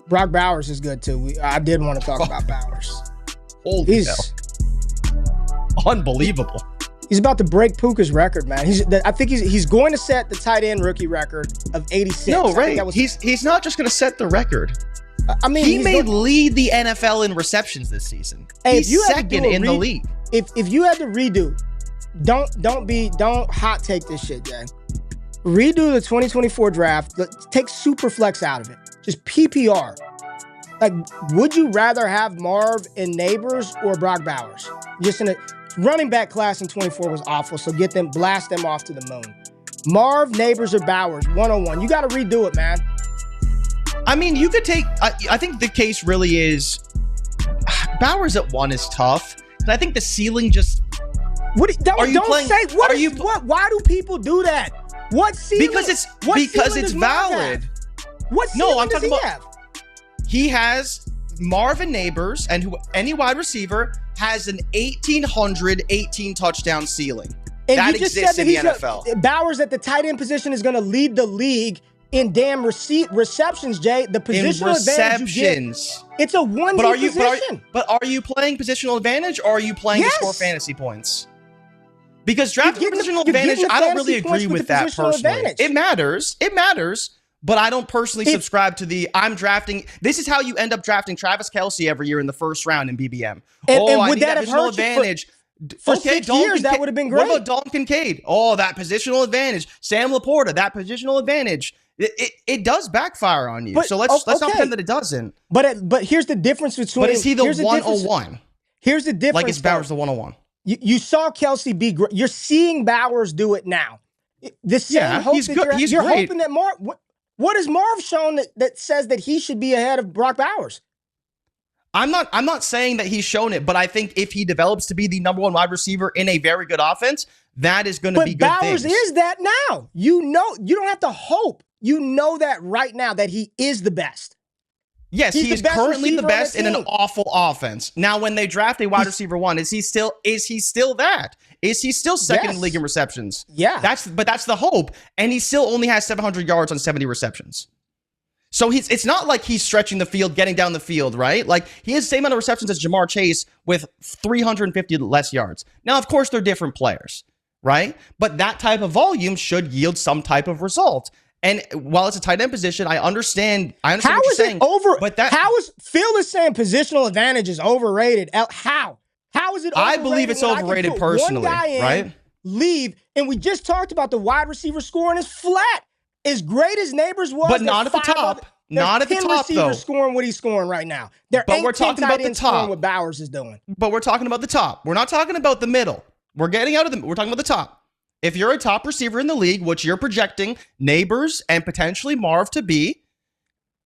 Brock Bowers is good too. I did want to talk about Bowers. Holy hell. Unbelievable. He's about to break Puka's record, man. I think he's going to set the tight end rookie record of 86. No, right. He's not just going to set the record. I mean, he may lead the NFL in receptions this season. Hey, he's second in the league. If you had to redo, don't hot take this shit, Jay. Redo the 2024 draft. Take Superflex out of it. Just PPR. Like, would you rather have Marv and Nabers or Brock Bowers? Just in a running back class in 24 was awful, so blast them off to the moon. Marv, Nabers, or Bowers, 101. You got to redo it, man. I mean, you could take. I think the case really is Bowers at 1 is tough. And I think the ceiling just. Why do people do that? What ceiling? Because it's valid. What ceiling does he have? He has Marvin Nabers, and any wide receiver has an 18 touchdown ceiling. And that exists in the NFL. Bowers at the tight end position is going to lead the league in damn receptions, Jay. The positional advantage you get, it's a 1D position. But are you playing positional advantage, or are you playing to score fantasy points? Because drafting positional advantage, I don't really agree with that personally. It matters. But I don't personally subscribe to I'm drafting. This is how you end up drafting Travis Kelsey every year in the first round in BBM. And would that have hurt advantage? For 6 years, that would have been great. What about Dalton Kincaid? Oh, that positional advantage. Sam Laporta, that positional advantage. It does backfire on you. So let's not pretend that it doesn't. But here's the difference between. But is he the 101? Here's the difference. Like, is Bowers the 101? You saw Kelsey be great. You're seeing Bowers do it now. He's good. You're hoping that Marv. What has Marv shown that says that he should be ahead of Brock Bowers? I'm not saying that he's shown it, but I think if he develops to be the number 1 wide receiver in a very good offense, that is going to be good things. But Bowers is that now. You don't have to hope. You know that right now that he is the best. Yes, he is currently the best in an awful offense. Now, when they draft a wide receiver 1, is he still that? Is he still second in the league in receptions? Yeah. That's the hope. And he still only has 700 yards on 70 receptions. So it's not like he's stretching the field, getting down the field, right? Like, he has the same amount of receptions as Jamar Chase with 350 less yards. Now, of course, they're different players, right? But that type of volume should yield some type of result. And while it's a tight end position, I understand what you're saying. How is Phil is saying positional advantage is overrated? How? How is it overrated? I believe it's overrated personally, right? Leave, and we just talked about the wide receiver scoring is flat. As great as Nabers was, but not at the top. Not at the top, though. Scoring what he's scoring right now. But we're talking about the top. What Bowers is doing. But we're talking about the top. We're not talking about the middle. We're getting out of we're talking about the top. If you're a top receiver in the league, which you're projecting Nabers and potentially Marv to be,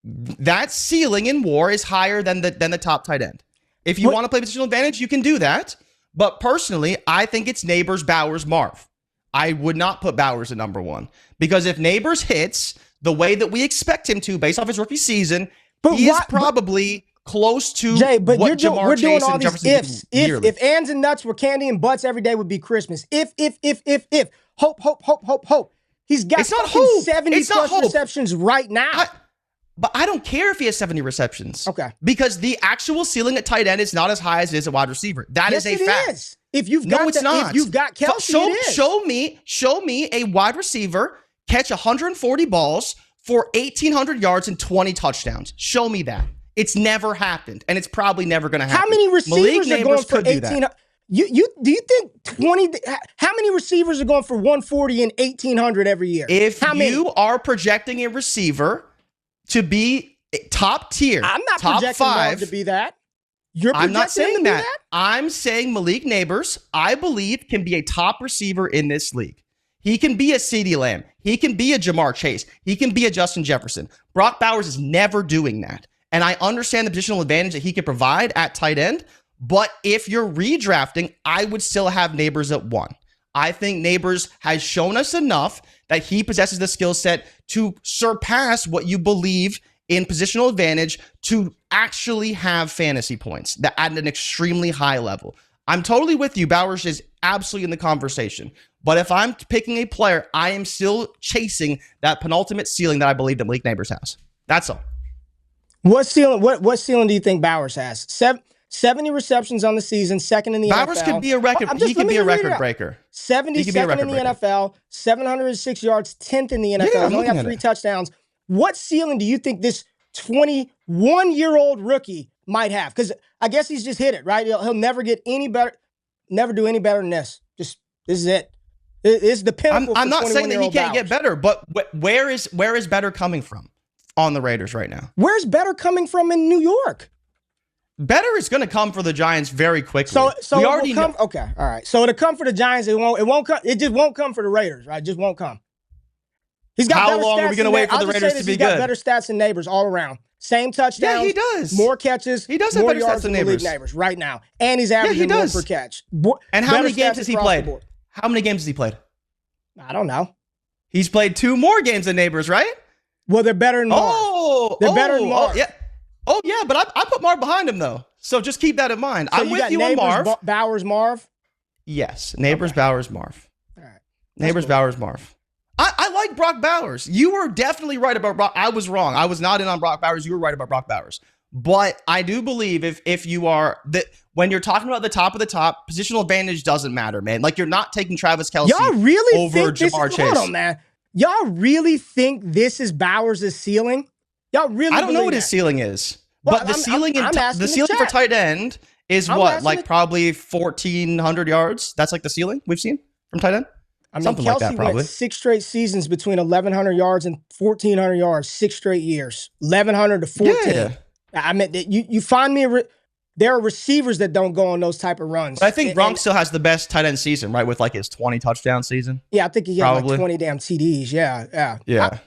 that ceiling in WAR is higher than the top tight end. If you want to play positional advantage, you can do that. But personally, I think it's Nabers, Bowers, Marv. I would not put Bowers at number 1 because if Nabers hits the way that we expect him to based off his rookie season, he is probably close to what Jamar Chase and Jefferson did yearly. If ands and nuts were candy and butts every day would be Christmas. If. Hope. He's got 70 plus receptions right now. But I don't care if he has 70 receptions. Okay. Because the actual ceiling at tight end is not as high as it is at wide receiver. That is a fact. Is. If you've got Kelsey, show me a wide receiver catch 140 balls for 1,800 yards and 20 touchdowns. Show me that. It's never happened, and it's probably never going to happen. How many receivers are going for 1,800? Do you think 20? How many receivers are going for 140 and 1,800 every year? If you are projecting a receiver to be top tier, I'm not top projecting 5 to be that. I'm not saying that. I'm saying Malik Nabers, I believe, can be a top receiver in this league. He can be a CeeDee Lamb. He can be a Jamar Chase. He can be a Justin Jefferson. Brock Bowers is never doing that. And I understand the positional advantage that he can provide at tight end. But if you're redrafting, I would still have Nabers at 1. I think Nabers has shown us enough that he possesses the skill set to surpass what you believe in positional advantage to actually have fantasy points that at an extremely high level. I'm totally with you. Bowers is absolutely in the conversation. But if I'm picking a player, I am still chasing that penultimate ceiling that I believe that Malik Nabers has. That's all. What ceiling do you think Bowers has? 70 receptions on the season, second in the NFL. Bowers could be a record. He could be a record breaker. 72nd in the NFL, 706 yards, 10th in the NFL. Yeah, He's only got 3 touchdowns. What ceiling do you think this 21-year-old rookie might have? Because I guess he's just hit it, right? He'll never get any better, never do any better than this. Just, this is it. It's the pinnacle. I'm not saying that he can't Bowers. get better, but where is better coming from on the Raiders right now? Where's better coming from in New York? Better is going to come for the Giants very quickly. So we already know. Okay, all right. So it'll come for the Giants. It won't come. It just won't come for the Raiders, right? It just won't come. He's got. How long are we going to wait for the Raiders to be good? He's got better stats than Nabers all around. Same touchdowns. Yeah, he does. More catches. He does have better yards stats than Nabers right now, and he's averaging more per catch. And how many games has he played? How many games has he played? I don't know. He's played 2 more games than Nabers, right? Well, they're better than Marv. They're better than Marv. Yeah, but I put Marv behind him though. So just keep that in mind. So I'm with you on Marv. Bowers, Marv. Yes, Nabers, okay. Bowers, Marv. All right. Nabers, cool. Bowers, Marv. I like Brock Bowers. You were definitely right about Brock. I was wrong. I was not in on Brock Bowers. You were right about Brock Bowers. But I do believe if you are that when you're talking about the top of the top, positional advantage doesn't matter, man. Like you're not taking Travis Kelsey Y'all really over think Jamar this, Chase. Hold on, man. Y'all really think this is Bowers' ceiling? Y'all really? I don't know what his ceiling is, well, but the ceiling for tight end is like probably 1,400 yards. That's like the ceiling we've seen from tight end. I mean, something Kelsey like that, probably. Went 6 straight seasons between 1,100 yards and 1,400 yards, 6 straight years, 1,100 to 14. Yeah. I mean, you find me. There are receivers that don't go on those type of runs. But I think Gronk still has the best tight end season, right? With like his 20 touchdown season. Yeah, I think he had like 20 damn TDs. Yeah.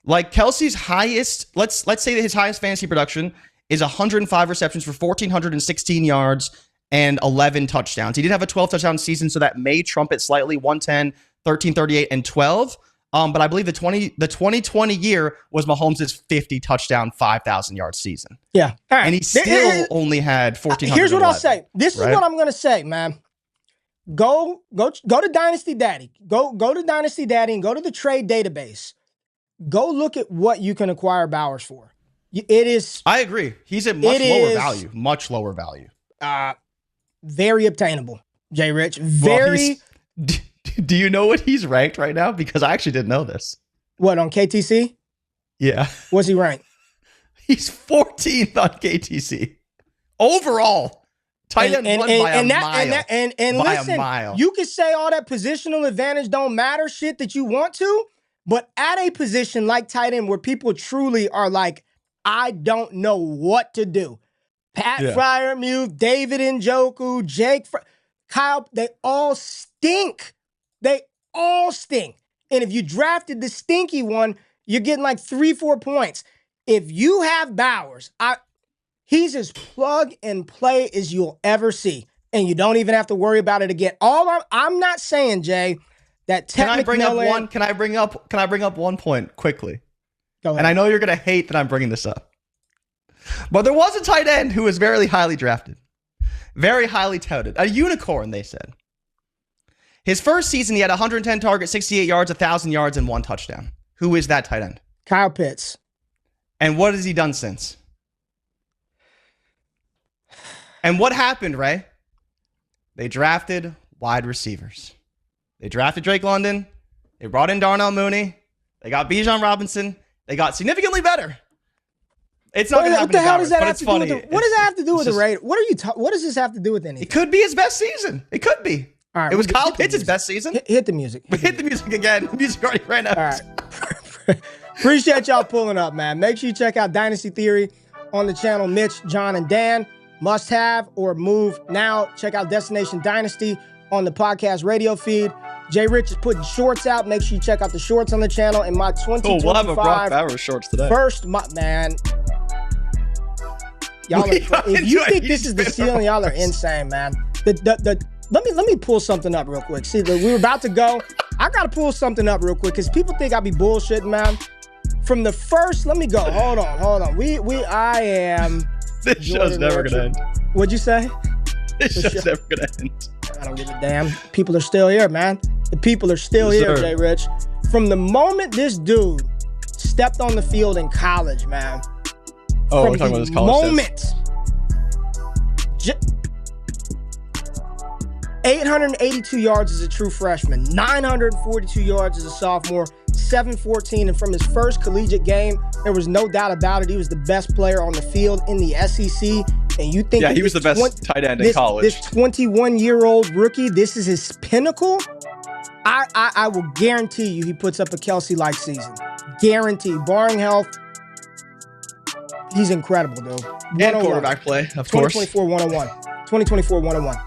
Like Kelsey's highest, let's say that his highest fantasy production is 105 receptions for 1,416 yards and 11 touchdowns. He did have a 12 touchdown season, so that may trump it slightly. 110, 1338, and 12. But I believe the 2020 year was Mahomes' 50 touchdown, 5,000 yard season. Yeah. All right. And he still only had 1,400. Here's what I'll say. This is what I'm going to say, man. Go to Dynasty Daddy. Go to Dynasty Daddy and go to the trade database. Go look at what you can acquire Bowers for. It is. I agree. He's at much lower value. Very obtainable, JRich. Very. Well, do you know what he's ranked right now? Because I actually didn't know this. What, on KTC? Yeah. What's he ranked? He's 14th on KTC. Overall. Tight end won by a mile. And listen, you can say all that positional advantage don't matter shit that you want to, but at a position like tight end where people truly are like, I don't know what to do. Pat Freiermuth, David Njoku, Kyle, they all stink. They all stink. And if you drafted the stinky one, you're getting like 3-4 points. If you have Bowers, he's as plug and play as you'll ever see. And you don't even have to worry about it again. I'm not saying, Jay, that Can I bring up one point quickly? Go ahead. And I know you're going to hate that I'm bringing this up. But there was a tight end who was very highly drafted. Very highly touted. A unicorn, they said. His first season, he had 110 targets, 68 yards, 1,000 yards, and 1 touchdown. Who is that tight end? Kyle Pitts. And what has he done since? And what happened, Ray? They drafted wide receivers. They drafted Drake London. They brought in Darnell Mooney. They got Bijan Robinson. They got significantly better. It's not going to happen to Bowers, but it's funny. What does that have to do with the Raiders? What does this have to do with anything? It could be his best season. It could be. All right, it was Kyle Pitts' best season. Hit the music. Hit the music again. The music already ran out. All right. Appreciate y'all pulling up, man. Make sure you check out Dynasty Theory on the channel. Mitch, John, and Dan. Must have or move now. Check out Destination Dynasty on the podcast radio feed. JRich is putting shorts out. Make sure you check out the shorts on the channel. And my 2025 we'll have a Brock Bowers shorts today. Man. Y'all are, if you think this is the ceiling, y'all are insane, man. Let me pull something up real quick. See, we were about to go. I gotta pull something up real quick because people think I be bullshitting, man. From the first, let me go. Hold on. I am. This show's never gonna end. What'd you say? This show's never gonna end. I don't give a damn. People are still here, man. The people are still here, JRich. From the moment this dude stepped on the field in college, man, Oh, from we're talking the about his college moment. 882 yards as a true freshman, 942 yards as a sophomore, 714, and from his first collegiate game, there was no doubt about it. He was the best player on the field in the SEC. And you think he was the best tight end in college. This 21-year-old rookie, this is his pinnacle. I will guarantee you he puts up a Kelsey-like season. Guarantee, barring health. He's incredible, dude. And quarterback play, of course. 2024 101. 2024 101.